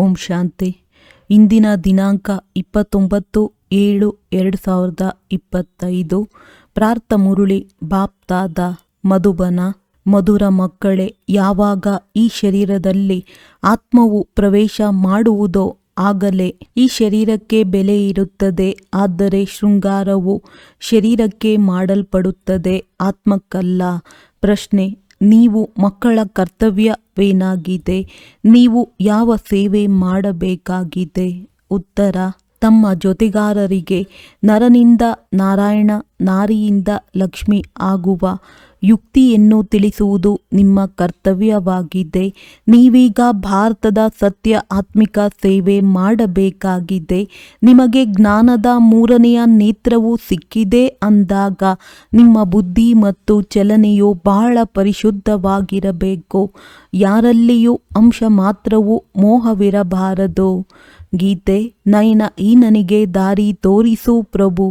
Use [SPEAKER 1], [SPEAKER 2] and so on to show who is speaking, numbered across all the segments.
[SPEAKER 1] ಓಂ ಶಾಂತಿ. ಇಂದಿನ ದಿನಾಂಕ 29/7/2025. ಪ್ರಾರ್ಥ ಮುರುಳಿ ಬಾಪ್ತಾದ ಮಧುಬನ. ಮಧುರ ಮಕ್ಕಳೇ, ಯಾವಾಗ ಈ ಶರೀರದಲ್ಲಿ ಆತ್ಮವು ಪ್ರವೇಶ ಮಾಡುವುದೋ ಆಗಲೇ ಈ ಶರೀರಕ್ಕೆ ಬೆಲೆ ಇರುತ್ತದೆ. ಆದರೆ ಶೃಂಗಾರವು ಶರೀರಕ್ಕೆ ಮಾಡಲ್ಪಡುತ್ತದೆ, ಆತ್ಮಕ್ಕಲ್ಲ. ಪ್ರಶ್ನೆ: ನೀವು ಮಕ್ಕಳ ಕರ್ತವ್ಯವೇನಾಗಿದೆ? ನೀವು ಯಾವ ಸೇವೆ ಮಾಡಬೇಕಾಗಿದೆ? ಉತ್ತರ: ತಮ್ಮ ಜೊತೆಗಾರರಿಗೆ ನರನಿಂದ ನಾರಾಯಣ, ನಾರಿಯಿಂದ ಲಕ್ಷ್ಮಿ ಆಗುವ ಯುಕ್ತಿಯನ್ನು ತಿಳಿಸುವುದು ನಿಮ್ಮ ಕರ್ತವ್ಯವಾಗಿದೆ. ನೀವೀಗ ಭಾರತದ ಸತ್ಯ ಆತ್ಮಿಕ ಸೇವೆ ಮಾಡಬೇಕಾಗಿದೆ. ನಿಮಗೆ ಜ್ಞಾನದ ಮೂರನೆಯ ನೇತ್ರವು ಸಿಕ್ಕಿದೆ ಅಂದಾಗ ನಿಮ್ಮ ಬುದ್ಧಿ ಮತ್ತು ಚಲನೆಯು ಬಹಳ ಪರಿಶುದ್ಧವಾಗಿರಬೇಕು. ಯಾರಲ್ಲಿಯೂ ಅಂಶ ಮಾತ್ರವೂ ಮೋಹವಿರಬಾರದು. ಗೀತೆ. ನಯನ ಈ ನನಗೆ ದಾರಿ ತೋರಿಸು ಪ್ರಭು.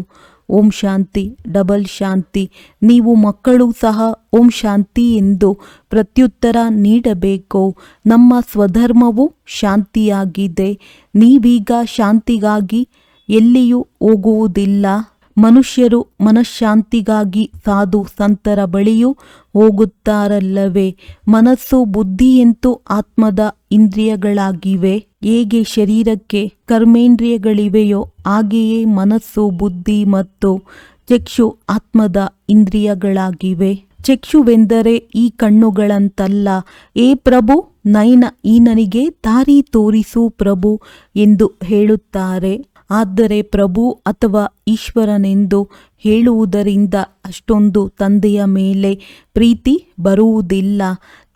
[SPEAKER 1] ಓಂ ಶಾಂತಿ. ಡಬಲ್ ಶಾಂತಿ. ನೀವು ಮಕ್ಕಳು ಸಹ ಓಂ ಶಾಂತಿ ಎಂದು ಪ್ರತ್ಯುತ್ತರ ನೀಡಬೇಕು. ನಮ್ಮ ಸ್ವಧರ್ಮವು ಶಾಂತಿಯಾಗಿದೆ. ನೀವೀಗ ಶಾಂತಿಗಾಗಿ ಎಲ್ಲಿಯೂ ಹೋಗುವುದಿಲ್ಲ. ಮನುಷ್ಯರು ಮನಃಶಾಂತಿಗಾಗಿ ಸಾಧು ಸಂತರ ಬಳಿಯೂ ಹೋಗುತ್ತಾರಲ್ಲವೇ? ಮನಸ್ಸು, ಬುದ್ಧಿಯಂತೂ ಆತ್ಮದ ಇಂದ್ರಿಯಗಳಾಗಿವೆ. ಹೇಗೆ ಶರೀರಕ್ಕೆ ಕರ್ಮೇಂದ್ರಿಯಗಳಿವೆಯೋ ಹಾಗೆಯೇ ಮನಸ್ಸು, ಬುದ್ಧಿ ಮತ್ತು ಚಕ್ಷು ಆತ್ಮದ ಇಂದ್ರಿಯಗಳಾಗಿವೆ. ಚಕ್ಷುವೆಂದರೆ ಈ ಕಣ್ಣುಗಳಂತಲ್ಲ. ಏ ಪ್ರಭು, ನಯನ ಈ ನನಗೆ ದಾರಿ ತೋರಿಸು ಪ್ರಭು ಎಂದು ಹೇಳುತ್ತಾರೆ. ಆದರೆ ಪ್ರಭು ಅಥವಾ ಈಶ್ವರನೆಂದು ಹೇಳುವುದರಿಂದ ಅಷ್ಟೊಂದು ತಂದೆಯ ಮೇಲೆ ಪ್ರೀತಿ ಬರುವುದಿಲ್ಲ.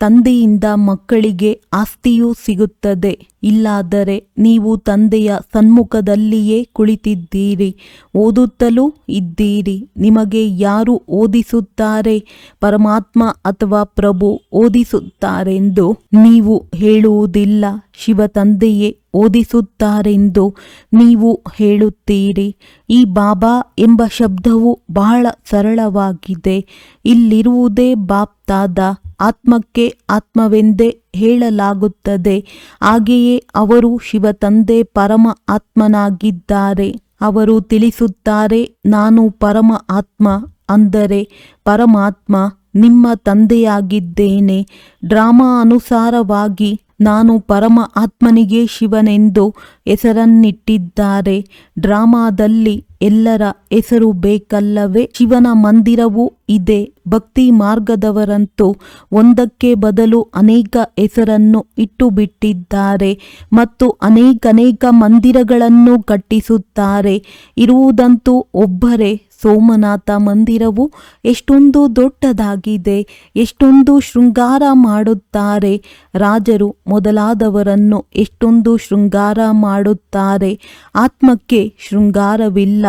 [SPEAKER 1] ತಂದೆಯಿಂದ ಮಕ್ಕಳಿಗೆ ಆಸ್ತಿಯೂ ಸಿಗುತ್ತದೆ. ಇಲ್ಲಾದರೆ ನೀವು ತಂದೆಯ ಸನ್ಮುಖದಲ್ಲಿಯೇ ಕುಳಿತಿದ್ದೀರಿ, ಓದುತ್ತಲೂ ಇದ್ದೀರಿ. ನಿಮಗೆ ಯಾರು ಓದಿಸುತ್ತಾರೆ? ಪರಮಾತ್ಮ ಅಥವಾ ಪ್ರಭು ಓದಿಸುತ್ತಾರೆಂದು ನೀವು ಹೇಳುವುದಿಲ್ಲ. ಶಿವ ತಂದೆಯೇ ಓದಿಸುತ್ತಾರೆಂದು ನೀವು ಹೇಳುತ್ತೀರಿ. ಈ ಬಾಬಾ ಎಂಬ ಶಬ್ದವು ಬಹಳ ಸರಳವಾಗಿದೆ. ಇಲ್ಲಿರುವುದೇ ಬಾಪ್ತಾದ. ಆತ್ಮಕ್ಕೆ ಆತ್ಮವೆಂದೇ ಹೇಳಲಾಗುತ್ತದೆ. ಹಾಗೆಯೇ ಅವರು ಶಿವ ತಂದೆ ಪರಮ ಆತ್ಮನಾಗಿದ್ದಾರೆ. ಅವರು ತಿಳಿಸುತ್ತಾರೆ, ನಾನು ಪರಮ ಆತ್ಮ, ಅಂದರೆ ಪರಮಾತ್ಮ ನಿಮ್ಮ ತಂದೆಯಾಗಿದ್ದೇನೆ. ಡ್ರಾಮಾ ಅನುಸಾರವಾಗಿ ನಾನು ಪರಮ ಆತ್ಮನಿಗೆ ಶಿವನೆಂದು ಹೆಸರನ್ನಿಟ್ಟಿದ್ದಾರೆ. ಡ್ರಾಮಾದಲ್ಲಿ ಎಲ್ಲರ ಹೆಸರು ಬೇಕಲ್ಲವೇ? ಶಿವನ ಮಂದಿರವೂ ಇದೆ. ಭಕ್ತಿ ಮಾರ್ಗದವರಂತೂ ಒಂದಕ್ಕೆ ಬದಲು ಅನೇಕ ಹೆಸರನ್ನು ಇಟ್ಟುಬಿಟ್ಟಿದ್ದಾರೆ ಮತ್ತು ಅನೇಕ ಮಂದಿರಗಳನ್ನು ಕಟ್ಟಿಸುತ್ತಾರೆ. ಇರುವುದಂತೂ ಒಬ್ಬರೇ ಸೋಮನಾಥ ಮಂದಿರವು ಎಷ್ಟೊಂದು ದೊಡ್ಡದಾಗಿದೆ. ಎಷ್ಟೊಂದು ಶೃಂಗಾರ ಮಾಡುತ್ತಾರೆ. ರಾಜರು ಮೊದಲಾದವರನ್ನು ಎಷ್ಟೊಂದು ಶೃಂಗಾರ ಮಾಡುತ್ತಾರೆ. ಆತ್ಮಕ್ಕೆ ಶೃಂಗಾರವಿಲ್ಲ.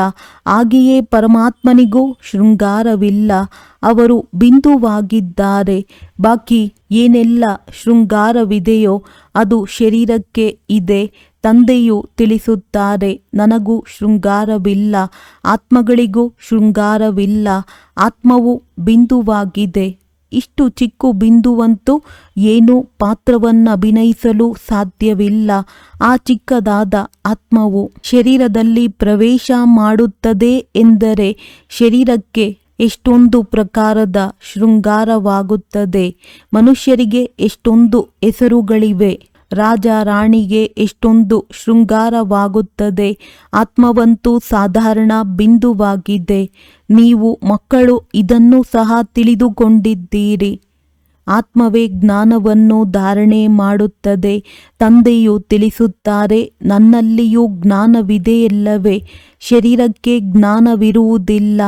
[SPEAKER 1] ಹಾಗೆಯೇ ಪರಮಾತ್ಮನಿಗೂ ಶೃಂಗಾರವಿಲ್ಲ. ಅವರು ಬಿಂದುವಾಗಿದ್ದಾರೆ. ಬಾಕಿ ಏನೆಲ್ಲ ಶೃಂಗಾರವಿದೆಯೋ ಅದು ಶರೀರಕ್ಕೆ ಇದೆ. ತಂದೆಯು ತಿಳಿಸುತ್ತಾರೆ, ನನಗೂ ಶೃಂಗಾರವಿಲ್ಲ, ಆತ್ಮಗಳಿಗೂ ಶೃಂಗಾರವಿಲ್ಲ. ಆತ್ಮವು ಬಿಂದುವಾಗಿದೆ. ಇಷ್ಟು ಚಿಕ್ಕ ಬಿಂದುವಂತೂ ಏನೂ ಪಾತ್ರವನ್ನಭಿನಯಿಸಲು ಸಾಧ್ಯವಿಲ್ಲ. ಆ ಚಿಕ್ಕದಾದ ಆತ್ಮವು ಶರೀರದಲ್ಲಿ ಪ್ರವೇಶ ಮಾಡುತ್ತದೆ ಎಂದರೆ ಶರೀರಕ್ಕೆ ಎಷ್ಟೊಂದು ಪ್ರಕಾರದ ಶೃಂಗಾರವಾಗುತ್ತದೆ. ಮನುಷ್ಯರಿಗೆ ಎಷ್ಟೊಂದು ಹೆಸರುಗಳಿವೆ. ರಾಜ ರಾಣಿಗೆ ಎಷ್ಟೊಂದು ಶೃಂಗಾರವಾಗುತ್ತದೆ. ಆತ್ಮವಂತೂ ಸಾಧಾರಣ ಬಿಂದುವಾಗಿದೆ. ನೀವು ಮಕ್ಕಳು ಇದನ್ನು ಸಹ ತಿಳಿದುಕೊಂಡಿದ್ದೀರಿ. ಆತ್ಮವೇ ಜ್ಞಾನವನ್ನು ಧಾರಣೆ ಮಾಡುತ್ತದೆ. ತಂದೆಯು ತಿಳಿಸುತ್ತಾರೆ, ನನ್ನಲ್ಲಿಯೂ ಜ್ಞಾನವಿದೆಯಲ್ಲವೇ? ಶರೀರಕ್ಕೆ ಜ್ಞಾನವಿರುವುದಿಲ್ಲ.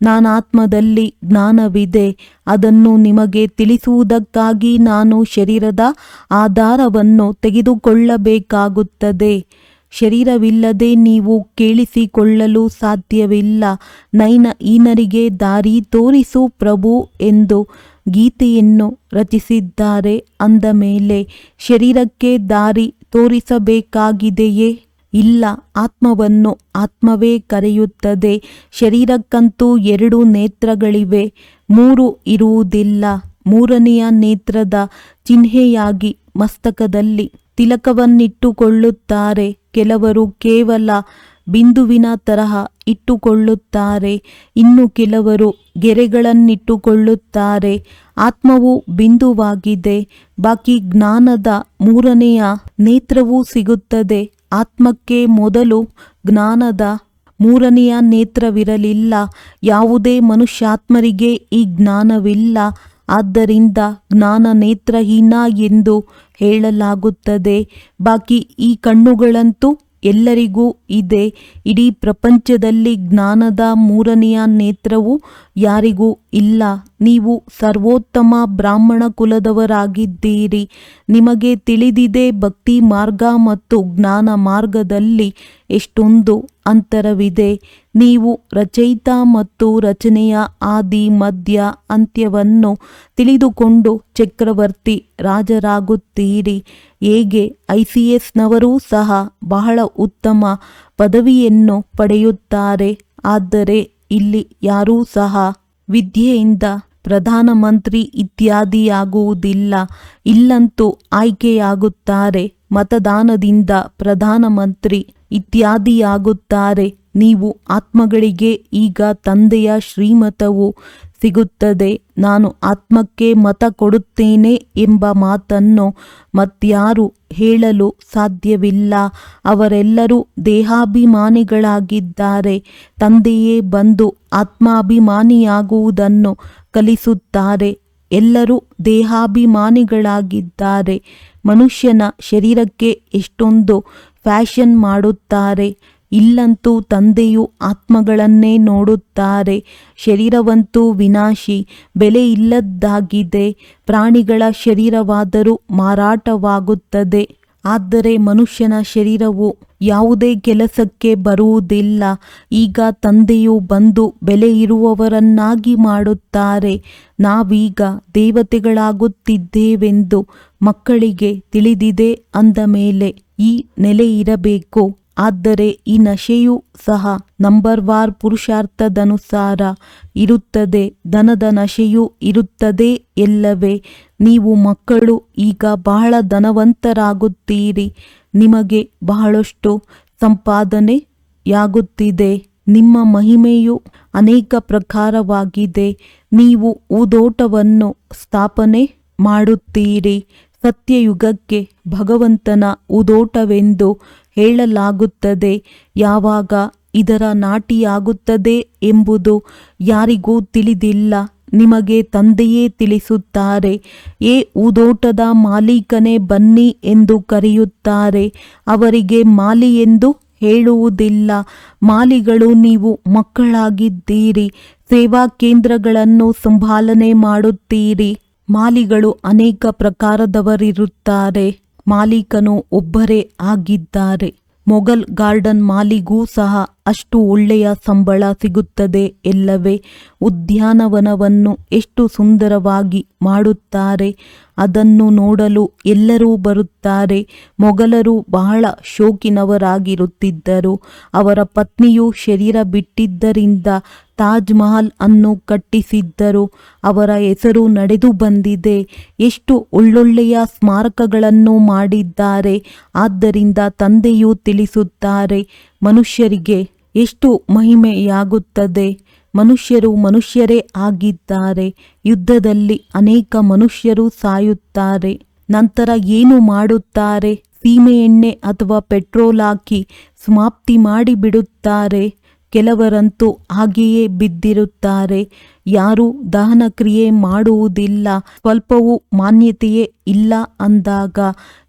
[SPEAKER 1] ನಾನಾತ್ಮದಲ್ಲಿ ಜ್ಞಾನವಿದೆ. ಅದನ್ನು ನಿಮಗೆ ತಿಳಿಸುವುದಕ್ಕಾಗಿ ನಾನು ಶರೀರದ ಆಧಾರವನ್ನು ತೆಗೆದುಕೊಳ್ಳಬೇಕಾಗುತ್ತದೆ. ಶರೀರವಿಲ್ಲದೆ ನೀವು ಕೇಳಿಸಿಕೊಳ್ಳಲು ಸಾಧ್ಯವಿಲ್ಲ. ನಯನ ಈನರಿಗೆ ದಾರಿ ತೋರಿಸು ಪ್ರಭು ಎಂದು ಗೀತೆಯನ್ನು ರಚಿಸಿದ್ದಾರೆ. ಅಂದ ಮೇಲೆ ಶರೀರಕ್ಕೆ ದಾರಿ ತೋರಿಸಬೇಕಾಗಿದೆಯೇ? ಇಲ್ಲ. ಆತ್ಮವನ್ನು ಆತ್ಮವೇ ಕರೆಯುತ್ತದೆ. ಶರೀರಕ್ಕಂತೂ 2 ನೇತ್ರಗಳಿವೆ, 3 ಇರುವುದಿಲ್ಲ. ಮೂರನೆಯ ನೇತ್ರದ ಚಿಹ್ನೆಯಾಗಿ ಮಸ್ತಕದಲ್ಲಿ ತಿಲಕವನ್ನಿಟ್ಟುಕೊಳ್ಳುತ್ತಾರೆ, ಕೆಲವರು ಕೇವಲ ಬಿಂದುವಿನ ತರಹ ಇಟ್ಟುಕೊಳ್ಳುತ್ತಾರೆ, ಇನ್ನು ಕೆಲವರು ಗೆರೆಗಳನ್ನಿಟ್ಟುಕೊಳ್ಳುತ್ತಾರೆ. ಆತ್ಮವು ಬಿಂದುವಾಗಿದೆ. ಬಾಕಿ ಜ್ಞಾನದ ಮೂರನೆಯ ನೇತ್ರವೂ ಸಿಗುತ್ತದೆ. ಆತ್ಮಕ್ಕೆ ಮೊದಲು ಜ್ಞಾನದ ಮೂರನೆಯ ನೇತ್ರವಿರಲಿಲ್ಲ. ಯಾವುದೇ ಮನುಷ್ಯಾತ್ಮರಿಗೆ ಈ ಜ್ಞಾನವಿಲ್ಲ. ಆದ್ದರಿಂದ ಜ್ಞಾನ ನೇತ್ರಹೀನ ಎಂದು ಹೇಳಲಾಗುತ್ತದೆ. ಬಾಕಿ ಈ ಕಣ್ಣುಗಳಂತೂ ಎಲ್ಲರಿಗೂ ಇದೆ. ಇಡೀ ಪ್ರಪಂಚದಲ್ಲಿ ಜ್ಞಾನದ ಮೂರನೆಯ ನೇತ್ರವು ಯಾರಿಗೂ ಇಲ್ಲ. ನೀವು ಸರ್ವೋತ್ತಮ ಬ್ರಾಹ್ಮಣ ಕುಲದವರಾಗಿದ್ದೀರಿ. ನಿಮಗೆ ತಿಳಿದಿದೆ, ಭಕ್ತಿ ಮಾರ್ಗ ಮತ್ತು ಜ್ಞಾನ ಮಾರ್ಗದಲ್ಲಿ ಎಷ್ಟೊಂದು ಅಂತರವಿದೆ. ನೀವು ರಚಯಿತ ಮತ್ತು ರಚನೆಯ ಆದಿ ಮಧ್ಯ ಅಂತ್ಯವನ್ನು ತಿಳಿದುಕೊಂಡು ಚಕ್ರವರ್ತಿ ರಾಜರಾಗುತ್ತೀರಿ. ಹೇಗೆ ICSನವರೂ ಸಹ ಬಹಳ ಉತ್ತಮ ಪದವಿಯನ್ನು ಪಡೆಯುತ್ತಾರೆ. ಆದರೆ ಇಲ್ಲಿ ಯಾರೂ ಸಹ ವಿದ್ಯೆಯಿಂದ ಪ್ರಧಾನಮಂತ್ರಿ ಇತ್ಯಾದಿಯಾಗುವುದಿಲ್ಲ. ಇಲ್ಲಂತೂ ಆಯ್ಕೆಯಾಗುತ್ತಾರೆ, ಮತದಾನದಿಂದ ಪ್ರಧಾನಮಂತ್ರಿ ಇತ್ಯಾದಿಯಾಗುತ್ತಾರೆ. ನೀವು ಆತ್ಮಗಳಿಗೆ ಈಗ ತಂದೆಯ ಶ್ರೀಮತವು ಸಿಗುತ್ತದೆ. ನಾನು ಆತ್ಮಕ್ಕೆ ಮತ ಕೊಡುತ್ತೇನೆ ಎಂಬ ಮಾತನ್ನು ಮತ್ಯಾರು ಹೇಳಲು ಸಾಧ್ಯವಿಲ್ಲ. ಅವರೆಲ್ಲರೂ ದೇಹಾಭಿಮಾನಿಗಳಾಗಿದ್ದಾರೆ. ತಂದೆಯೇ ಬಂದು ಆತ್ಮಾಭಿಮಾನಿಯಾಗುವುದನ್ನು ಕಲಿಸುತ್ತಾರೆ. ಎಲ್ಲರೂ ದೇಹಾಭಿಮಾನಿಗಳಾಗಿದ್ದಾರೆ. ಮನುಷ್ಯನ ಶರೀರಕ್ಕೆ ಎಷ್ಟೊಂದು ಫ್ಯಾಷನ್ ಮಾಡುತ್ತಾರೆ. ಇಲ್ಲಂತೂ ತಂದೆಯು ಆತ್ಮಗಳನ್ನೇ ನೋಡುತ್ತಾರೆ. ಶರೀರವಂತೂ ವಿನಾಶಿ, ಬೆಲೆ ಇಲ್ಲದ್ದಾಗಿದೆ. ಪ್ರಾಣಿಗಳ ಶರೀರವಾದರೂ ಮಾರಾಟವಾಗುತ್ತದೆ. ಆದರೆ ಮನುಷ್ಯನ ಶರೀರವು ಯಾವುದೇ ಕೆಲಸಕ್ಕೆ ಬರುವುದಿಲ್ಲ. ಈಗ ತಂದೆಯು ಬಂದು ಬೆಲೆ ಇರುವವರನ್ನಾಗಿ ಮಾಡುತ್ತಾರೆ. ನಾವೀಗ ದೇವತೆಗಳಾಗುತ್ತಿದ್ದೇವೆಂದು ಮಕ್ಕಳಿಗೆ ತಿಳಿದಿದೆ ಅಂದ ಮೇಲೆ ಈ ನೆಲೆ ಇರಬೇಕು. ಆದರೆ ಈ ನಶೆಯೂ ಸಹ ನಂಬರ್ವಾರ್ ಪುರುಷಾರ್ಥದನುಸಾರ ಇರುತ್ತದೆ. ಧನದ ನಶೆಯೂ ಇರುತ್ತದೆ ಎಲ್ಲವೇ. ನೀವು ಮಕ್ಕಳು ಈಗ ಬಹಳ ಧನವಂತರಾಗುತ್ತೀರಿ. ನಿಮಗೆ ಬಹಳಷ್ಟು ಸಂಪಾದನೆಯಾಗುತ್ತಿದೆ. ನಿಮ್ಮ ಮಹಿಮೆಯು ಅನೇಕ ಪ್ರಕಾರವಾಗಿದೆ. ನೀವು ಊದೋಟವನ್ನು ಸ್ಥಾಪನೆ ಮಾಡುತ್ತೀರಿ. ಸತ್ಯಯುಗಕ್ಕೆ ಭಗವಂತನ ಊದೋಟವೆಂದು ಹೇಳಲಾಗುತ್ತದೆ. ಯಾವಾಗ ಇದರ ನಾಟಿಯಾಗುತ್ತದೆ ಎಂಬುದು ಯಾರಿಗೂ ತಿಳಿದಿಲ್ಲ. ನಿಮಗೆ ತಂದೆಯೇ ತಿಳಿಸುತ್ತಾರೆ. ಏ ಊದೋಟದ ಮಾಲೀಕನೇ ಬನ್ನಿ ಎಂದು ಕರೆಯುತ್ತಾರೆ. ಅವರಿಗೆ ಮಾಲಿ ಎಂದು ಹೇಳುವುದಿಲ್ಲ. ಮಾಲಿಗಳು ನೀವು ಮಕ್ಕಳಾಗಿದ್ದೀರಿ. ಸೇವಾ ಕೇಂದ್ರಗಳನ್ನು ಸಂಭಾಲನೆ ಮಾಡುತ್ತೀರಿ. ಮಾಲಿಗಳು ಅನೇಕ ಪ್ರಕಾರದವರಿರುತ್ತಾರೆ. ಮಾಲೀಕನು ಒಬ್ಬರೇ ಆಗಿದ್ದಾರೆ. ಮೊಘಲ್ ಗಾರ್ಡನ್ ಮಾಲಿಗೂ ಸಹ ಅಷ್ಟು ಒಳ್ಳೆಯ ಸಂಬಳ ಸಿಗುತ್ತದೆ ಎಲ್ಲವೇ. ಉದ್ಯಾನವನವನ್ನು ಎಷ್ಟು ಸುಂದರವಾಗಿ ಮಾಡುತ್ತಾರೆ. ಅದನ್ನು ನೋಡಲು ಎಲ್ಲರೂ ಬರುತ್ತಾರೆ. ಮೊಘಲರು ಬಹಳ ಶೋಕಿನವರಾಗಿರುತ್ತಿದ್ದರು. ಅವರ ಪತ್ನಿಯು ಶರೀರ ಬಿಟ್ಟಿದ್ದರಿಂದ ತಾಜ್ ಮಹಲ್ ಅನ್ನು ಕಟ್ಟಿಸಿದ್ದರು. ಅವರ ಹೆಸರು ನಡೆದು ಬಂದಿದೆ. ಎಷ್ಟು ಒಳ್ಳೊಳ್ಳೆಯ ಸ್ಮಾರಕಗಳನ್ನು ಮಾಡಿದ್ದಾರೆ. ಆದ್ದರಿಂದ ತಂದೆಯು ತಿಳಿಸುತ್ತಾರೆ, ಮನುಷ್ಯರಿಗೆ ಎಷ್ಟು ಮಹಿಮೆಯಾಗುತ್ತದೆ. ಮನುಷ್ಯರು ಮನುಷ್ಯರೇ ಆಗಿದ್ದಾರೆ. ಯುದ್ಧದಲ್ಲಿ ಅನೇಕ ಮನುಷ್ಯರು ಸಾಯುತ್ತಾರೆ. ನಂತರ ಏನು ಮಾಡುತ್ತಾರೆ? ಸೀಮೆ ಎಣ್ಣೆ ಅಥವಾ ಪೆಟ್ರೋಲ್ ಹಾಕಿ ಸಮಾಪ್ತಿ ಮಾಡಿಬಿಡುತ್ತಾರೆ. ಕೆಲವರಂತೂ ಹಾಗೆಯೇ ಬಿದ್ದಿರುತ್ತಾರೆ. ಯಾರೂ ದಹನ ಕ್ರಿಯೆ ಮಾಡುವುದಿಲ್ಲ. ಸ್ವಲ್ಪವೂ ಮಾನ್ಯತೆಯೇ ಇಲ್ಲ ಅಂದಾಗ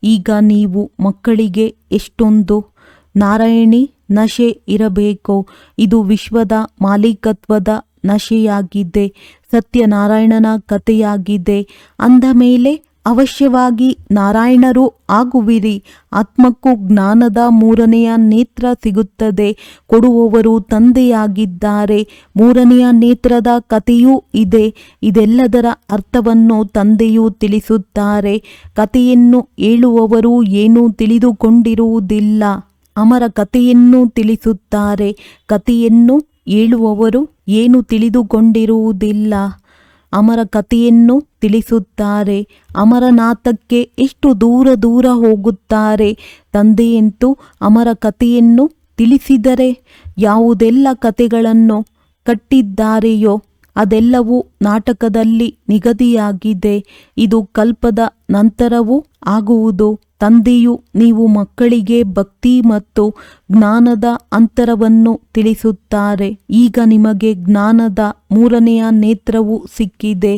[SPEAKER 1] ಈಗ ನೀವು ಮಕ್ಕಳಿಗೆ ಎಷ್ಟೊಂದು ನಾರಾಯಣಿ ನಶೆ ಇರಬೇಕು. ಇದು ವಿಶ್ವದ ಮಾಲೀಕತ್ವದ ನಶೆಯಾಗಿದೆ. ಸತ್ಯನಾರಾಯಣನ ಕಥೆಯಾಗಿದೆ. ಅಂದ ಮೇಲೆ ಅವಶ್ಯವಾಗಿ ನಾರಾಯಣರು ಆಗುವಿರಿ. ಆತ್ಮಕ್ಕೂ ಜ್ಞಾನದ ಮೂರನೆಯ ನೇತ್ರ ಸಿಗುತ್ತದೆ. ಕೊಡುವವರು ತಂದೆಯಾಗಿದ್ದಾರೆ. ಮೂರನೆಯ ನೇತ್ರದ ಕಥೆಯೂ ಇದೆ. ಇದೆಲ್ಲದರ ಅರ್ಥವನ್ನು ತಂದೆಯು ತಿಳಿಸುತ್ತಾರೆ. ಕಥೆಯನ್ನು ಹೇಳುವವರು ಏನೂ ತಿಳಿದುಕೊಂಡಿರುವುದಿಲ್ಲ. ಅಮರ ಕಥೆಯನ್ನು ತಿಳಿಸುತ್ತಾರೆ. ಕಥೆಯನ್ನು ಹೇಳುವವರು ಏನು ತಿಳಿದುಕೊಂಡಿರುವುದಿಲ್ಲ. ಅಮರ ಕಥೆಯನ್ನು ತಿಳಿಸುತ್ತಾರೆ. ಅಮರನಾಥಕ್ಕೆ ಎಷ್ಟು ದೂರ ದೂರ ಹೋಗುತ್ತಾರೆ. ತಂದೆಯಂತೂ ಅಮರ ಕಥೆಯನ್ನು ತಿಳಿಸಿದರೆ ಯಾವುದೆಲ್ಲ ಕಥೆಗಳನ್ನು ಕಟ್ಟಿದ್ದಾರೆಯೋ ಅದೆಲ್ಲವೂ ನಾಟಕದಲ್ಲಿ ನಿಗದಿಯಾಗಿದೆ. ಇದು ಕಲ್ಪದ ನಂತರವೂ ಆಗುವುದು. ತಂದೆಯು ನೀವು ಮಕ್ಕಳಿಗೆ ಭಕ್ತಿ ಮತ್ತು ಜ್ಞಾನದ ಅಂತರವನ್ನು ತಿಳಿಸುತ್ತಾರೆ. ಈಗ ನಿಮಗೆ ಜ್ಞಾನದ 3ನೆಯ ನೇತ್ರವು ಸಿಕ್ಕಿದೆ.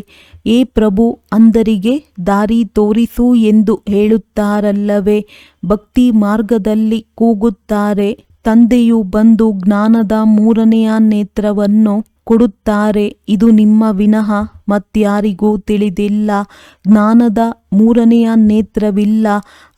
[SPEAKER 1] ಏ ಪ್ರಭು, ಅಂಧರಿಗೆ ದಾರಿ ತೋರಿಸು ಎಂದು ಹೇಳುತ್ತಾರಲ್ಲವೇ. ಭಕ್ತಿ ಮಾರ್ಗದಲ್ಲಿ ಕೂಗುತ್ತಾರೆ. ತಂದೆಯು ಬಂದು ಜ್ಞಾನದ 3ನೆಯ ನೇತ್ರವನ್ನು ಕೊಡುತ್ತಾರೆ. ಇದು ನಿಮ್ಮ ವಿನಃ ಮತ್ಯಾರಿಗೂ ತಿಳಿದಿಲ್ಲ. ಜ್ಞಾನದ 3ನೆಯ ನೇತ್ರವಿಲ್ಲ.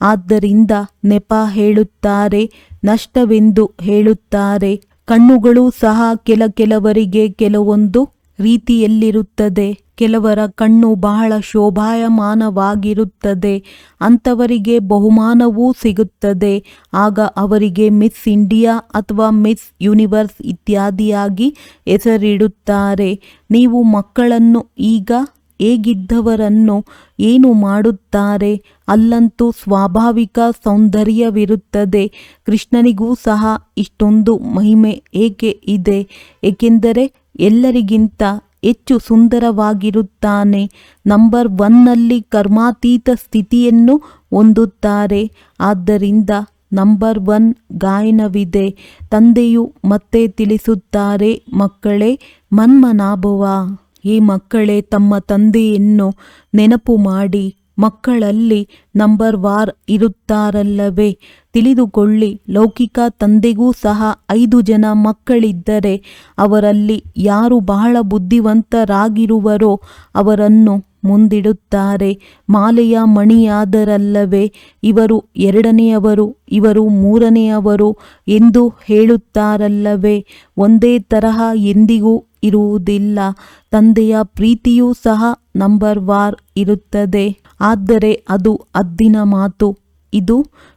[SPEAKER 1] ಆದ್ದರಿಂದ ನೆಪ ಹೇಳುತ್ತಾರೆ, ನಷ್ಟವೆಂದು ಹೇಳುತ್ತಾರೆ. ಕಣ್ಣುಗಳು ಸಹ ಕೆಲವರಿಗೆ ಕೆಲವೊಂದು ರೀತಿಯಲ್ಲಿರುತ್ತದೆ. ಕೆಲವರ ಕಣ್ಣು ಬಹಳ ಶೋಭಾಯಮಾನವಾಗಿರುತ್ತದೆ. ಅಂಥವರಿಗೆ ಬಹುಮಾನವೂ ಸಿಗುತ್ತದೆ. ಆಗ ಅವರಿಗೆ ಮಿಸ್ ಇಂಡಿಯಾ ಅಥವಾ ಮಿಸ್ ಯೂನಿವರ್ಸ್ ಇತ್ಯಾದಿಯಾಗಿ ಹೆಸರಿಡುತ್ತಾರೆ. ನೀವು ಮಕ್ಕಳನ್ನು ಈಗ ಹೇಗಿದ್ದವರನ್ನು ಏನು ಮಾಡುತ್ತಾರೆ? ಅಲ್ಲಂತೂ ಸ್ವಾಭಾವಿಕ ಸೌಂದರ್ಯವಿರುತ್ತದೆ. ಕೃಷ್ಣನಿಗೂ ಸಹ ಇಷ್ಟೊಂದು ಮಹಿಮೆ ಏಕೆ ಇದೆ? ಏಕೆಂದರೆ ಎಲ್ಲರಿಗಿಂತ ಹೆಚ್ಚು ಸುಂದರವಾಗಿರುತ್ತಾನೆ. ನಂಬರ್ 1ನಲ್ಲಿ ಕರ್ಮಾತೀತ ಸ್ಥಿತಿಯನ್ನು ಹೊಂದುತ್ತಾರೆ. ಆದ್ದರಿಂದ ನಂಬರ್ 1 ಗಾಯನವಿದೆ. ತಂದೆಯು ಮತ್ತೆ ತಿಳಿಸುತ್ತಾರೆ, ಮಕ್ಕಳೇ, ಮನ್ಮನಾಭವ. ಈ ಮಕ್ಕಳೇ, ತಮ್ಮ ತಂದೆಯನ್ನು ನೆನಪು ಮಾಡಿ. ಮಕ್ಕಳಲ್ಲಿ ನಂಬರ್ ವಾರ್ ಇರುತ್ತಾರಲ್ಲವೇ. ತಿಳಿದುಕೊಳ್ಳಿ, ಲೌಕಿಕ ತಂದೆಗೂ ಸಹ 5 ಜನ ಮಕ್ಕಳಿದ್ದರೆ ಅವರಲ್ಲಿ ಯಾರು ಬಹಳ ಬುದ್ಧಿವಂತರಾಗಿರುವರೋ ಅವರನ್ನು ಮುಂದಿಡುತ್ತಾರೆ. ಮಾಲೆಯ ಮಣಿಯಾದರಲ್ಲವೇ ಇವರು 2ನೆಯವರು, ಇವರು 3ನೆಯವರು ಎಂದು ಹೇಳುತ್ತಾರಲ್ಲವೇ. ಒಂದೇ ತರಹ ಎಂದಿಗೂ ಇರುವುದಿಲ್ಲ. ತಂದೆಯ ಪ್ರೀತಿಯೂ ಸಹ ನಂಬರ್ ವಾರ್ ಇರುತ್ತದೆ. ಆದರೆ ಅದು ಹದ್ದಿನ ಮಾತು. ಇದು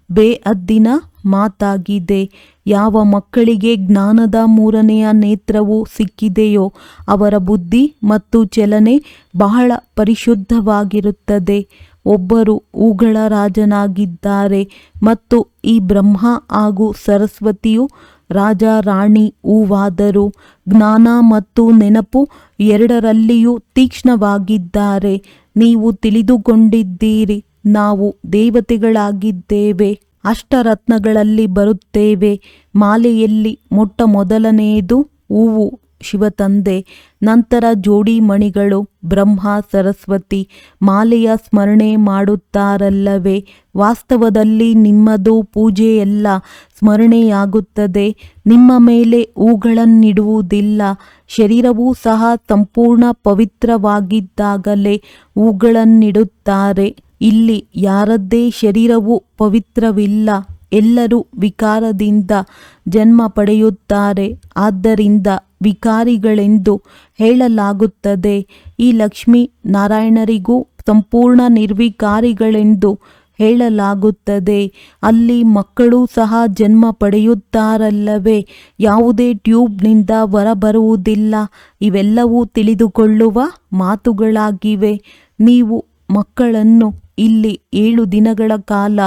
[SPEAKER 1] ಬೇಹದ್ದಿನ ಮಾತಾಗಿದೆ. ಯಾವ ಮಕ್ಕಳಿಗೆ ಜ್ಞಾನದ 3ನೆಯ ನೇತ್ರವು ಸಿಕ್ಕಿದೆಯೋ ಅವರ ಬುದ್ಧಿ ಮತ್ತು ಚಲನೆ ಬಹಳ ಪರಿಶುದ್ಧವಾಗಿರುತ್ತದೆ. ಒಬ್ಬರು ಹೂಗಳ ರಾಜನಾಗಿದ್ದಾರೆ ಮತ್ತು ಈ ಬ್ರಹ್ಮ ಹಾಗೂ ಸರಸ್ವತಿಯು ರಾಜ ರಾಣಿ ಹೂವಾದರು. ಜ್ಞಾನ ಮತ್ತು ನೆನಪು ಎರಡರಲ್ಲಿಯೂ ತೀಕ್ಷ್ಣವಾಗಿದ್ದಾರೆ. ನೀವು ತಿಳಿದುಕೊಂಡಿದ್ದೀರಿ, ನಾವು ದೇವತೆಗಳಾಗಿದ್ದೇವೆ. ಅಷ್ಟರತ್ನಗಳಲ್ಲಿ ಬರುತ್ತೇವೆ. ಮಾಲೆಯಲ್ಲಿ ಮೊದಲನೆಯದು ಹೂವು ಶಿವತಂದೆ, ನಂತರ ಜೋಡಿ ಮಣಿಗಳು ಬ್ರಹ್ಮ ಸರಸ್ವತಿ. ಮಾಲೆಯ ಸ್ಮರಣೆ ಮಾಡುತ್ತಾರಲ್ಲವೇ. ವಾಸ್ತವದಲ್ಲಿ ನಿಮ್ಮದು ಪೂಜೆಯೆಲ್ಲ ಸ್ಮರಣೆಯಾಗುತ್ತದೆ. ನಿಮ್ಮ ಮೇಲೆ ಹೂಗಳನ್ನಿಡುವುದಿಲ್ಲ. ಶರೀರವೂ ಸಹ ಸಂಪೂರ್ಣ ಪವಿತ್ರವಾಗಿದ್ದಾಗಲೇ ಹೂಗಳನ್ನಿಡುತ್ತಾರೆ. ಇಲ್ಲಿ ಯಾರದ್ದೇ ಶರೀರವು ಪವಿತ್ರವಿಲ್ಲ. ಎಲ್ಲರೂ ವಿಕಾರದಿಂದ ಜನ್ಮ ಪಡೆಯುತ್ತಾರೆ. ಆದ್ದರಿಂದ ವಿಕಾರಿಗಳೆಂದು ಹೇಳಲಾಗುತ್ತದೆ. ಈ ಲಕ್ಷ್ಮೀ ನಾರಾಯಣರಿಗೂ ಸಂಪೂರ್ಣ ನಿರ್ವಿಕಾರಿಗಳೆಂದು ಹೇಳಲಾಗುತ್ತದೆ. ಅಲ್ಲಿ ಮಕ್ಕಳು ಸಹ ಜನ್ಮ ಪಡೆಯುತ್ತಾರಲ್ಲವೇ. ಯಾವುದೇ ಟ್ಯೂಬ್ನಿಂದ ಹೊರಬರುವುದಿಲ್ಲ. ಇವೆಲ್ಲವೂ ತಿಳಿದುಕೊಳ್ಳುವ ಮಾತುಗಳಾಗಿವೆ. ನೀವು ಮಕ್ಕಳನ್ನು ಇಲ್ಲಿ 7 ದಿನಗಳ ಕಾಲ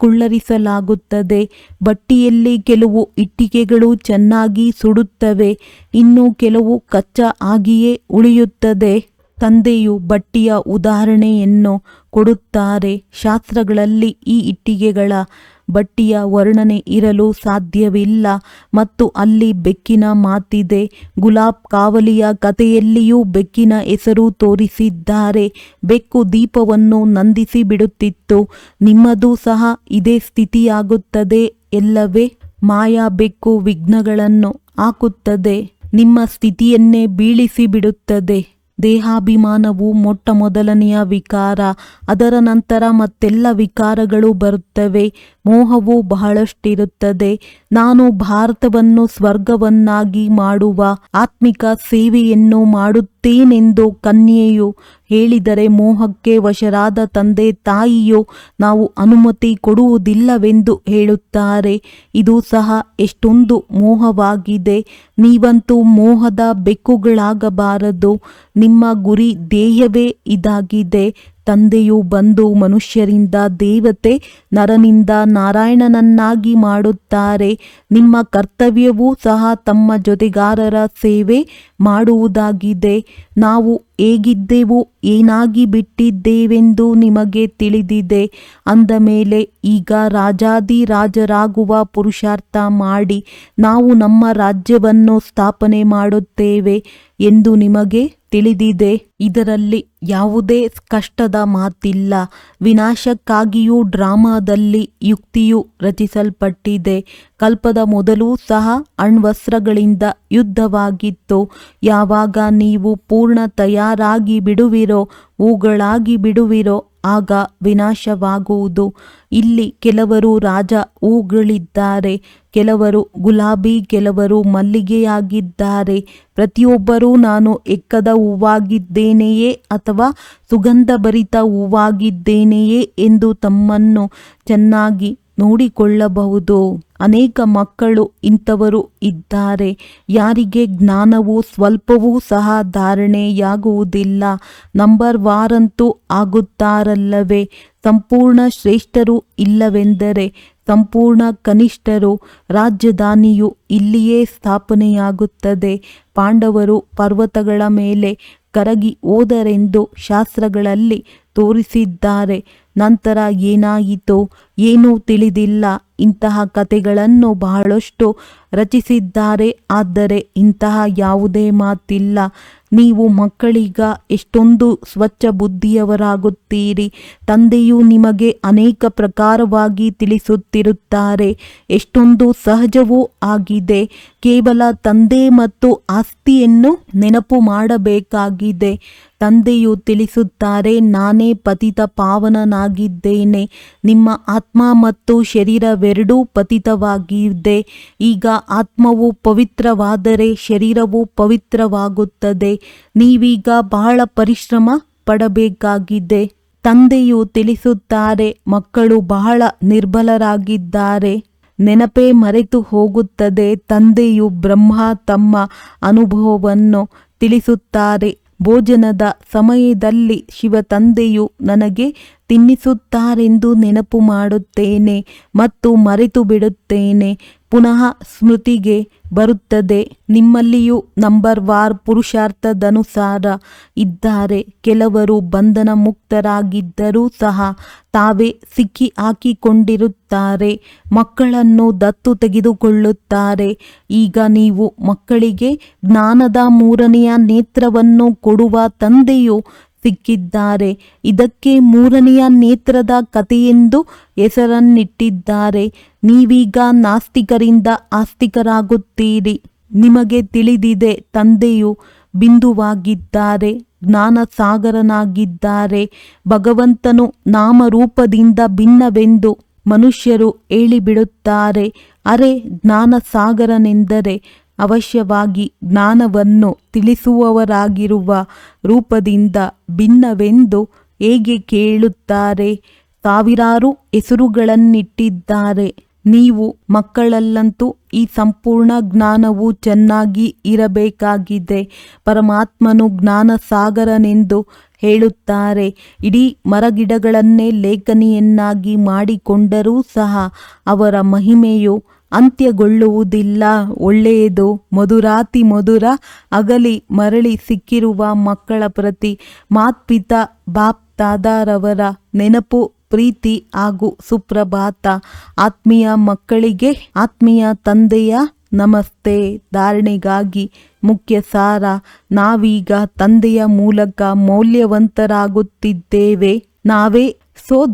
[SPEAKER 1] ಕುಳ್ಳರಿಸಲಾಗುತ್ತದೆ. ಬಟ್ಟಿಯಲ್ಲಿ ಕೆಲವು ಇಟ್ಟಿಗೆಗಳು ಚೆನ್ನಾಗಿ ಸುಡುತ್ತವೆ, ಇನ್ನು ಕೆಲವು ಕಚ್ಚಾ ಆಗಿಯೇ ಉಳಿಯುತ್ತದೆ. ತಂದೆಯು ಬಟ್ಟಿಯ ಉದಾಹರಣೆಯನ್ನು ಕೊಡುತ್ತಾರೆ. ಶಾಸ್ತ್ರಗಳಲ್ಲಿ ಈ ಇಟ್ಟಿಗೆಗಳ ಬಟ್ಟಿಯ ವರ್ಣನೆ ಇರಲು ಸಾಧ್ಯವಿಲ್ಲ ಮತ್ತು ಅಲ್ಲಿ ಬೆಕ್ಕಿನ ಮಾತಿದೆ. ಗುಲಾಬ್ ಕಾವಲಿಯ ಕಥೆಯಲ್ಲಿಯೂ ಬೆಕ್ಕಿನ ಹೆಸರು ತೋರಿಸಿದ್ದಾರೆ. ಬೆಕ್ಕು ದೀಪವನ್ನು ನಂದಿಸಿ ಬಿಡುತ್ತಿತ್ತು. ನಿಮ್ಮದು ಸಹ ಇದೇ ಸ್ಥಿತಿಯಾಗುತ್ತದೆ ಎಲ್ಲವೇ. ಮಾಯಾ ಬೆಕ್ಕು ವಿಘ್ನಗಳನ್ನು ಹಾಕುತ್ತದೆ, ನಿಮ್ಮ ಸ್ಥಿತಿಯನ್ನೇ ಬೀಳಿಸಿ ಬಿಡುತ್ತದೆ. ದೇಹಾಭಿಮಾನವು ಮೊದಲನೆಯ ವಿಕಾರ. ಅದರ ನಂತರ ಮತ್ತೆಲ್ಲ ವಿಕಾರಗಳು ಬರುತ್ತವೆ. ಮೋಹವು ಬಹಳಷ್ಟಿರುತ್ತದೆ. ನಾನು ಭಾರತವನ್ನು ಸ್ವರ್ಗವನ್ನಾಗಿ ಮಾಡುವ ಆತ್ಮಿಕ ಸೇವೆಯನ್ನು ಮಾಡುತ್ತೇನೆ ಮಾಡುತ್ತೇನೆಂದು ಕನ್ಯೆಯು ಹೇಳಿದರೆ ಮೋಹಕ್ಕೆ ವಶರಾದ ತಂದೆ ತಾಯಿಯು ನಾವು ಅನುಮತಿ ಕೊಡುವುದಿಲ್ಲವೆಂದು ಹೇಳುತ್ತಾರೆ. ಇದು ಸಹ ಎಷ್ಟೊಂದು ಮೋಹವಾಗಿದೆ. ನೀವಂತೂ ಮೋಹದ ಬೆಕ್ಕುಗಳಾಗಬಾರದು. ನಿಮ್ಮ ಗುರಿ ಧ್ಯೇಯವೇ ಇದಾಗಿದೆ. ತಂದೆಯು ಬಂದು ಮನುಷ್ಯರಿಂದ ದೇವತೆ, ನರನಿಂದ ನಾರಾಯಣನನ್ನಾಗಿ ಮಾಡುತ್ತಾರೆ. ನಿಮ್ಮ ಕರ್ತವ್ಯವೂ ಸಹ ತಮ್ಮ ಜೊತೆಗಾರರ ಸೇವೆ ಮಾಡುವುದಾಗಿದೆ. ನಾವು ಹೇಗಿದ್ದೆವು, ಏನಾಗಿ ಬಿಟ್ಟಿದ್ದೇವೆಂದು ನಿಮಗೆ ತಿಳಿದಿದೆ. ಅಂದ ಮೇಲೆ ಈಗ ರಾಜಾದಿರಾಜರಾಗುವ ಪುರುಷಾರ್ಥ ಮಾಡಿ ನಾವು ನಮ್ಮ ರಾಜ್ಯವನ್ನು ಸ್ಥಾಪನೆ ಮಾಡುತ್ತೇವೆ ಎಂದು ನಿಮಗೆ ತಿಳಿದಿದೆ. ಇದರಲ್ಲಿ ಯಾವುದೇ ಕಷ್ಟದ ಮಾತಿಲ್ಲ. ವಿನಾಶಕ್ಕಾಗಿಯೂ ಡ್ರಾಮಾದಲ್ಲಿ ಯುಕ್ತಿಯು ರಚಿಸಲ್ಪಟ್ಟಿದೆ. ಕಲ್ಪದ ಮೊದಲೂ ಸಹ ಅಣ್ವಸ್ತ್ರಗಳಿಂದ ಯುದ್ಧವಾಗಿತ್ತು. ಯಾವಾಗ ನೀವು ಪೂರ್ಣ ತಯಾರಾಗಿ ಬಿಡುವಿರೋ, ಹೂಗಳಾಗಿ ಬಿಡುವಿರೋ, ಆಗ ವಿನಾಶವಾಗುವುದು. ಇಲ್ಲಿ ಕೆಲವರು ರಾಜ ಹೂಗಳಿದ್ದಾರೆ, ಕೆಲವರು ಗುಲಾಬಿ, ಕೆಲವರು ಮಲ್ಲಿಗೆಯಾಗಿದ್ದಾರೆ. ಪ್ರತಿಯೊಬ್ಬರೂ ನಾನು ಎಕ್ಕದ ಹೂವಾಗಿದ್ದೇನೆಯೇ ಅಥವಾ ಸುಗಂಧಭರಿತ ಹೂವಾಗಿದ್ದೇನೆಯೇ ಎಂದು ತಮ್ಮನ್ನು ಚೆನ್ನಾಗಿ ನೋಡಿಕೊಳ್ಳಬಹುದು. ಅನೇಕ ಮಕ್ಕಳು ಇಂಥವರು ಇದ್ದಾರೆ, ಯಾರಿಗೆ ಜ್ಞಾನವು ಸ್ವಲ್ಪವೂ ಸಹ ಧಾರಣೆಯಾಗುವುದಿಲ್ಲ. ನಂಬರ್ ವಾರಂತೂ ಆಗುತ್ತಾರಲ್ಲವೇ. ಸಂಪೂರ್ಣ ಶ್ರೇಷ್ಠರು ಇಲ್ಲವೆಂದರೆ ಸಂಪೂರ್ಣ ಕನಿಷ್ಠರು. ರಾಜಧಾನಿಯು ಇಲ್ಲಿಯೇ ಸ್ಥಾಪನೆಯಾಗುತ್ತದೆ. ಪಾಂಡವರು ಪರ್ವತಗಳ ಮೇಲೆ ಕರಗಿ ಹೋದರೆಂದು ಶಾಸ್ತ್ರಗಳಲ್ಲಿ ತೋರಿಸಿದ್ದಾರೆ. ನಂತರ ಏನಾಯಿತೋ ಏನೂ ತಿಳಿದಿಲ್ಲ. ಇಂತಹ ಕಥೆಗಳನ್ನು ಬಹಳಷ್ಟು ರಚಿಸಿದ್ದಾರೆ. ಆದರೆ ಇಂತಹ ಯಾವುದೇ ಮಾತಿಲ್ಲ. ನೀವು ಮಕ್ಕಳೀಗ ಎಷ್ಟೊಂದು ಸ್ವಚ್ಛ ಬುದ್ಧಿಯವರಾಗುತ್ತೀರಿ. ತಂದೆಯು ನಿಮಗೆ ಅನೇಕ ಪ್ರಕಾರವಾಗಿ ತಿಳಿಸುತ್ತಿರುತ್ತಾರೆ. ಎಷ್ಟೊಂದು ಸಹಜವೂ ಆಗಿದೆ. ಕೇವಲ ತಂದೆ ಮತ್ತು ಆಸ್ತಿಯನ್ನು ನೆನಪು ಮಾಡಬೇಕಾಗಿದೆ. ತಂದೆಯು ತಿಳಿಸುತ್ತಾರೆ, ನಾನೇ ಪತಿತ ಪಾವನನಾಗಿದ್ದೇನೆ. ನಿಮ್ಮ ಆತ್ಮ ಮತ್ತು ಶರೀರವೆರಡೂ ಪತಿತವಾಗಿದೆ. ಈಗ ಆತ್ಮವು ಪವಿತ್ರವಾದರೆ ಶರೀರವು ಪವಿತ್ರವಾಗುತ್ತದೆ. ನೀವೀಗ ಬಹಳ ಪರಿಶ್ರಮ ಪಡಬೇಕಾಗಿದೆ. ತಂದೆಯು ತಿಳಿಸುತ್ತಾರೆ, ಮಕ್ಕಳು ಬಹಳ ನಿರ್ಬಲರಾಗಿದ್ದಾರೆ. ನೆನಪೇ ಮರೆತು ಹೋಗುತ್ತದೆ. ತಂದೆಯು ಬ್ರಹ್ಮ ತಮ್ಮ ಅನುಭವವನ್ನು ತಿಳಿಸುತ್ತಾರೆ. ಭೋಜನದ ಸಮಯದಲ್ಲಿ ಶಿವ ತಂದೆಯು ನನಗೆ ತಿನ್ನಿಸುತ್ತಾರೆಂದು ನೆನಪು ಮಾಡುತ್ತೇನೆ ಮತ್ತು ಮರೆತು ಬಿಡುತ್ತೇನೆ. ಪುನಃ ಸ್ಮೃತಿಗೆ ಬರುತ್ತದೆ. ನಿಮ್ಮಲ್ಲಿಯೂ ನಂಬರ್ ವಾರ್ ಪುರುಷಾರ್ಥದನುಸಾರ ಇದ್ದಾರೆ. ಕೆಲವರು ಬಂಧನ ಮುಕ್ತರಾಗಿದ್ದರೂ ಸಹ ತಾವೇ ಸಿಕ್ಕಿ ಹಾಕಿಕೊಂಡಿರುತ್ತಾರೆ. ಮಕ್ಕಳನ್ನು ದತ್ತು ತೆಗೆದುಕೊಳ್ಳುತ್ತಾರೆ. ಈಗ ನೀವು ಮಕ್ಕಳಿಗೆ ಜ್ಞಾನದ ಮೂರನೆಯ ನೇತ್ರವನ್ನು ಕೊಡುವ ತಂದೆಯು ಸಿಕ್ಕಿದ್ದಾರೆ. ಇದಕ್ಕೆ ಮೂರನೆಯ ನೇತ್ರದ ಕಥೆಯೆಂದು ಹೆಸರನ್ನಿಟ್ಟಿದ್ದಾರೆ. ನೀವೀಗ ನಾಸ್ತಿಕರಿಂದ ಆಸ್ತಿಕರಾಗುತ್ತೀರಿ. ನಿಮಗೆ ತಿಳಿದಿದೆ, ತಂದೆಯು ಬಿಂದುವಾಗಿದ್ದಾರೆ, ಜ್ಞಾನ ಸಾಗರನಾಗಿದ್ದಾರೆ. ಭಗವಂತನು ನಾಮರೂಪದಿಂದ ಭಿನ್ನವೆಂದು ಮನುಷ್ಯರು ಹೇಳಿಬಿಡುತ್ತಾರೆ. ಅರೆ, ಜ್ಞಾನ ಸಾಗರನೆಂದರೆ ಅವಶ್ಯವಾಗಿ ಜ್ಞಾನವನ್ನು ತಿಳಿಸುವವರಾಗಿರುವ ರೂಪದಿಂದ ಭಿನ್ನವೆಂದು ಹೇಗೆ ಕೇಳುತ್ತಾರೆ? ಸಾವಿರಾರು ಹೆಸರುಗಳನ್ನಿಟ್ಟಿದ್ದಾರೆ. ನೀವು ಮಕ್ಕಳಲ್ಲಂತೂ ಈ ಸಂಪೂರ್ಣ ಜ್ಞಾನವು ಚೆನ್ನಾಗಿ ಇರಬೇಕಾಗಿದೆ. ಪರಮಾತ್ಮನು ಜ್ಞಾನ ಸಾಗರನೆಂದು ಹೇಳುತ್ತಾರೆ. ಇಡೀ ಮರಗಿಡಗಳನ್ನೇ ಲೇಖನಿಯನ್ನಾಗಿ ಮಾಡಿಕೊಂಡರೂ ಸಹ ಅವರ ಮಹಿಮೆಯು ಅಂತ್ಯಗೊಳ್ಳುವುದಿಲ್ಲ. ಒಳ್ಳೆಯದು, ಮಧುರಾತಿ ಮಧುರ ಅಗಲಿ ಮರಳಿ ಸಿಕ್ಕಿರುವ ಮಕ್ಕಳ ಪ್ರತಿ ಮಾತ್ಪಿತಾ ಬಾಪ್ ದಾದಾರವರ ನೆನಪು, ಪ್ರೀತಿ ಹಾಗೂ ಸುಪ್ರಭಾತ. ಆತ್ಮೀಯ ಮಕ್ಕಳಿಗೆ ಆತ್ಮೀಯ ತಂದೆಯ ನಮಸ್ತೆ. ಧಾರಣೆಗಾಗಿ ಮುಖ್ಯ ಸಾರ: ನಾವೀಗ ತಂದೆಯ ಮೂಲಕ ಮೌಲ್ಯವಂತರಾಗುತ್ತಿದ್ದೇವೆ. ನಾವೇ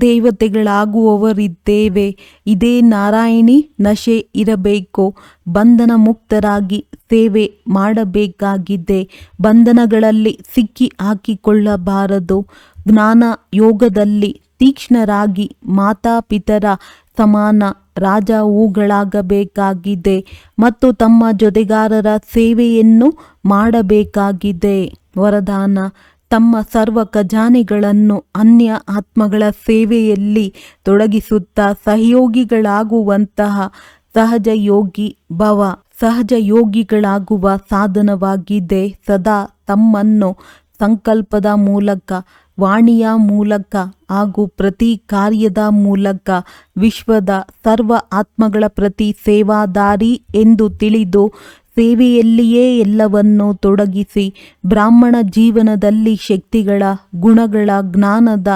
[SPEAKER 1] ದೇವತೆಗಳಾಗುವವರಿದ್ದೇವೆ. ಇದೇ ನಾರಾಯಣಿ ನಶೆ ಇರಬೇಕು. ಬಂಧನ ಮುಕ್ತರಾಗಿ ಸೇವೆ ಮಾಡಬೇಕಾಗಿದೆ. ಬಂಧನಗಳಲ್ಲಿ ಸಿಕ್ಕಿ ಹಾಕಿಕೊಳ್ಳಬಾರದು. ಜ್ಞಾನ ಯೋಗದಲ್ಲಿ ತೀಕ್ಷ್ಣರಾಗಿ ಮಾತಾಪಿತರ ಸಮಾನ ರಾಜ ಹೂಗಳಾಗಬೇಕಾಗಿದೆ ಮತ್ತು ತಮ್ಮ ಜೊತೆಗಾರರ ಸೇವೆಯನ್ನು ಮಾಡಬೇಕಾಗಿದೆ. ವರದಾನ: ತಮ್ಮ ಸರ್ವ ಖಜಾನೆಗಳನ್ನು ಅನ್ಯ ಆತ್ಮಗಳ ಸೇವೆಯಲ್ಲಿ ತೊಡಗಿಸುತ್ತಾ ಸಹಯೋಗಿಗಳಾಗುವಂತಹ ಸಹಜ ಯೋಗಿ ಭವ. ಸಹಜ ಯೋಗಿಗಳಾಗುವ ಸಾಧನವಾಗಿದೆ. ಸದಾ ತಮ್ಮನ್ನು ಸಂಕಲ್ಪದ ಮೂಲಕ, ವಾಣಿಯ ಮೂಲಕ ಹಾಗೂ ಪ್ರತಿ ಕಾರ್ಯದ ಮೂಲಕ ವಿಶ್ವದ ಸರ್ವ ಆತ್ಮಗಳ ಪ್ರತಿ ಸೇವಾದಾರಿ ಎಂದು ತಿಳಿದು ಸೇವೆಯಲ್ಲಿಯೇ ಎಲ್ಲವನ್ನೂ ತೊಡಗಿಸಿ ಬ್ರಾಹ್ಮಣ ಜೀವನದಲ್ಲಿ ಶಕ್ತಿಗಳ, ಗುಣಗಳ, ಜ್ಞಾನದ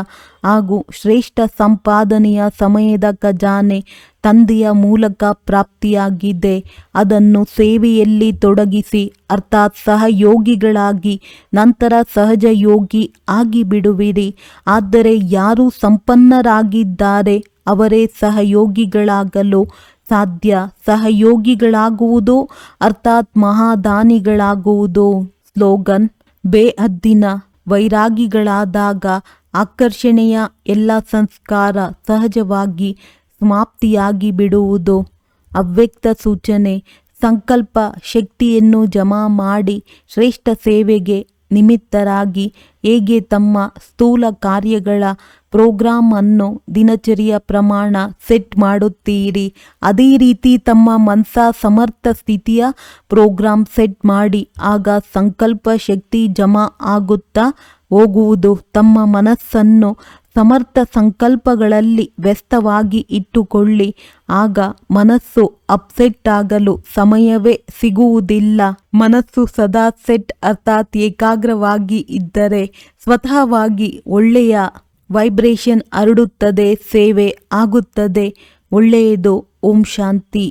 [SPEAKER 1] ಹಾಗೂ ಶ್ರೇಷ್ಠ ಸಂಪಾದನೆಯ ಸಮಯದ ಖಜಾನೆ ತಂದೆಯ ಮೂಲಕ ಪ್ರಾಪ್ತಿಯಾಗಿದೆ. ಅದನ್ನು ಸೇವೆಯಲ್ಲಿ ತೊಡಗಿಸಿ ಅರ್ಥಾತ್ ಸಹಯೋಗಿಗಳಾಗಿ ನಂತರ ಸಹಜ ಯೋಗಿ ಆಗಿಬಿಡುವಿರಿ. ಆದರೆ ಯಾರು ಸಂಪನ್ನರಾಗಿದ್ದಾರೆ ಅವರೇ ಸಹಯೋಗಿಗಳಾಗಲು ಸಾಧ್ಯ. ಸಹಯೋಗಿಗಳಾಗುವುದು ಅರ್ಥಾತ್ ಮಹಾದಾನಿಗಳಾಗುವುದು. ಸ್ಲೋಗನ್: ಬೇಹದ್ದಿನ ವೈರಾಗಿಗಳಾದಾಗ ಆಕರ್ಷಣೆಯ ಎಲ್ಲ ಸಂಸ್ಕಾರ ಸಹಜವಾಗಿ ಸಮಾಪ್ತಿಯಾಗಿ ಬಿಡುವುದು. ಅವ್ಯಕ್ತ ಸೂಚನೆ: ಸಂಕಲ್ಪ ಶಕ್ತಿಯನ್ನು ಜಮಾ ಮಾಡಿ ಶ್ರೇಷ್ಠ ಸೇವೆಗೆ ನಿಮಿತ್ತರಾಗಿ ಹೇಗೆ ತಮ್ಮ ಸ್ಥೂಲ ಕಾರ್ಯಗಳ ಪ್ರೋಗ್ರಾಂ ಅನ್ನು ದಿನಚರಿಯ ಪ್ರಮಾಣ ಸೆಟ್ ಮಾಡುತ್ತೀರಿ, ಅದೇ ರೀತಿ ತಮ್ಮ ಮನಸ ಸಮರ್ಥ ಸ್ಥಿತಿಯ ಪ್ರೋಗ್ರಾಂ ಸೆಟ್ ಮಾಡಿ. ಆಗ ಸಂಕಲ್ಪ ಶಕ್ತಿ ಜಮಾ ಆಗುತ್ತಾ ಹೋಗುವುದು. ತಮ್ಮ ಮನಸ್ಸನ್ನು ಸಮರ್ಥ ಸಂಕಲ್ಪಗಳಲ್ಲಿ ವ್ಯಸ್ತವಾಗಿ ಇಟ್ಟುಕೊಳ್ಳಿ. ಆಗ ಮನಸ್ಸು ಅಪ್ಸೆಟ್ ಆಗಲು ಸಮಯವೇ ಸಿಗುವುದಿಲ್ಲ. ಮನಸ್ಸು ಸದಾ ಸೆಟ್ ಅರ್ಥಾತ್ ಏಕಾಗ್ರವಾಗಿ ಇದ್ದರೆ ಸ್ವತಃವಾಗಿ ಒಳ್ಳೆಯ ವೈಬ್ರೇಷನ್ ಹರಡುತ್ತದೆ, ಸೇವೆ ಆಗುತ್ತದೆ. ಒಳ್ಳೆಯದು. ಓಂ ಶಾಂತಿ.